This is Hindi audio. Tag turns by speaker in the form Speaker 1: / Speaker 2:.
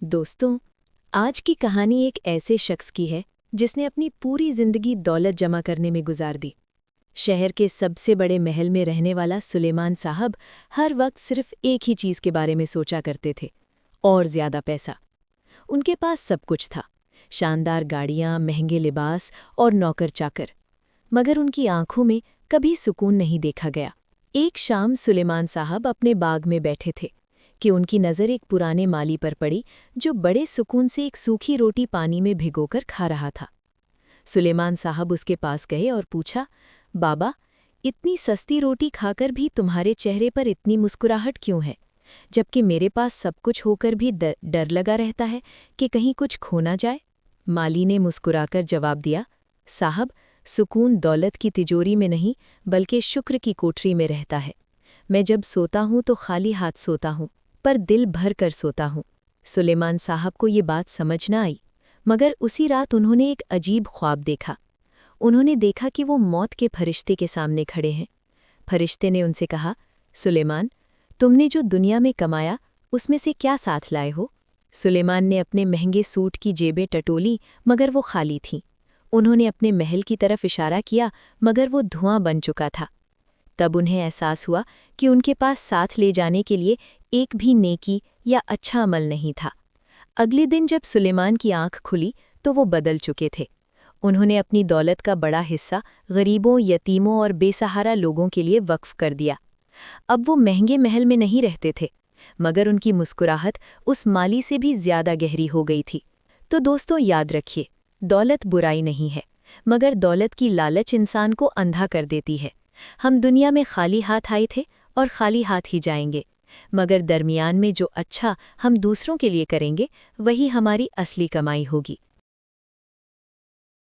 Speaker 1: दोस्तों, आज की कहानी एक ऐसे शख्स की है जिसने अपनी पूरी जिंदगी दौलत जमा करने में गुजार दी। शहर के सबसे बड़े महल में रहने वाला सुलेमान साहब हर वक्त सिर्फ एक ही चीज के बारे में सोचा करते थे, और ज्यादा पैसा। उनके पास सब कुछ था, शानदार गाड़ियां, महंगे लिबास और नौकर चाकर, मगर उनकी आंखों में कभी सुकून नहीं देखा गया। एक शाम सुलेमान साहब अपने बाग में बैठे थे कि उनकी नज़र एक पुराने माली पर पड़ी जो बड़े सुकून से एक सूखी रोटी पानी में भिगोकर खा रहा था। सुलेमान साहब उसके पास गए और पूछा, बाबा, इतनी सस्ती रोटी खाकर भी तुम्हारे चेहरे पर इतनी मुस्कुराहट क्यों है, जबकि मेरे पास सब कुछ होकर भी डर लगा रहता है कि कहीं कुछ खो ना जाए। माली ने मुस्कुराकर जवाब दिया, साहब, सुकून दौलत की तिजोरी में नहीं बल्कि शुक्र की कोठरी में रहता है। मैं जब सोता हूँ तो खाली हाथ सोता हूँ, पर दिल भर कर सोता हूँ। सुलेमान साहब को ये बात समझ न आई, मगर उसी रात उन्होंने एक अजीब ख्वाब देखा। उन्होंने देखा कि वो मौत के फरिश्ते के सामने खड़े हैं। फरिश्ते ने उनसे कहा, सुलेमान, तुमने जो दुनिया में कमाया उसमें से क्या साथ लाए हो? सुलेमान ने अपने महंगे सूट की जेबें टटोली, मगर वो खाली थीं। उन्होंने अपने महल की तरफ इशारा किया, मगर वो धुआं बन चुका था। तब उन्हें एहसास हुआ कि उनके पास साथ ले जाने के लिए एक भी नेकी या अच्छा अमल नहीं था। अगले दिन जब सुलेमान की आंख खुली तो वो बदल चुके थे। उन्होंने अपनी दौलत का बड़ा हिस्सा गरीबों, यतीमों और बेसहारा लोगों के लिए वक्फ कर दिया। अब वो महंगे महल में नहीं रहते थे, मगर उनकी मुस्कुराहट उस माली से भी ज्यादा गहरी हो गई थी। तो दोस्तों, याद रखिए, दौलत बुराई नहीं है, मगर दौलत की लालच इंसान को अंधा कर देती है। हम दुनिया में खाली हाथ आए थे और खाली हाथ ही जाएंगे, मगर दरमियान में जो अच्छा हम दूसरों के लिए करेंगे वही हमारी असली कमाई होगी।